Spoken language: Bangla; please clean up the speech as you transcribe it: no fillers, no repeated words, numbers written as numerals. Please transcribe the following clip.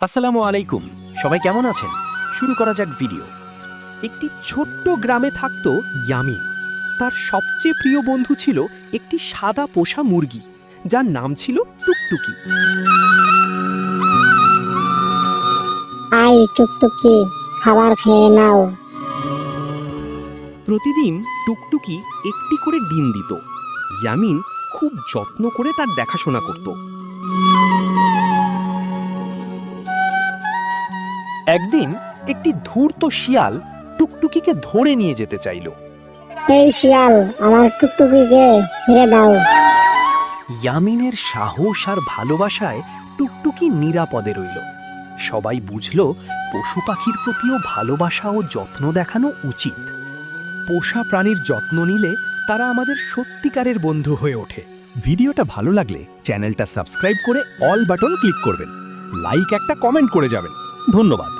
আসসালামু আলাইকুম। সবাই কেমন আছেন? শুরু করা যাক ভিডিও। একটি ছোট্ট গ্রামে থাকত ইয়ামিন। তার সবচেয়ে প্রিয় বন্ধু ছিল একটি সাদা পোষা মুরগি, যার নাম ছিল টুকটুকি। আই টুকটুকি, খাবার খেয়ে নাও। প্রতিদিন টুকটুকি একটি করে ডিম দিত। ইয়ামিন খুব যত্ন করে তার দেখাশোনা করত। একদিন একটি ধূর্ত শিয়াল টুকটুকিকে ধরে নিয়ে যেতে চাইল। এই শিয়াল, আমার টুকটুকিকে ছেড়ে দাও। ইয়ামিনের সাহস আর ভালোবাসায় টুকটুকি নিরাপদে রইল। সবাই বুঝল পশু পাখির প্রতিও ভালোবাসা ও যত্ন দেখানো উচিত। পোষা প্রাণীর যত্ন নিলে তারা আমাদের সত্যিকারের বন্ধু হয়ে ওঠে। ভিডিওটা ভালো লাগলে চ্যানেলটা সাবস্ক্রাইব করে অল বাটন ক্লিক করবেন। লাইক একটা কমেন্ট করে যাবেন। ধন্যবাদ।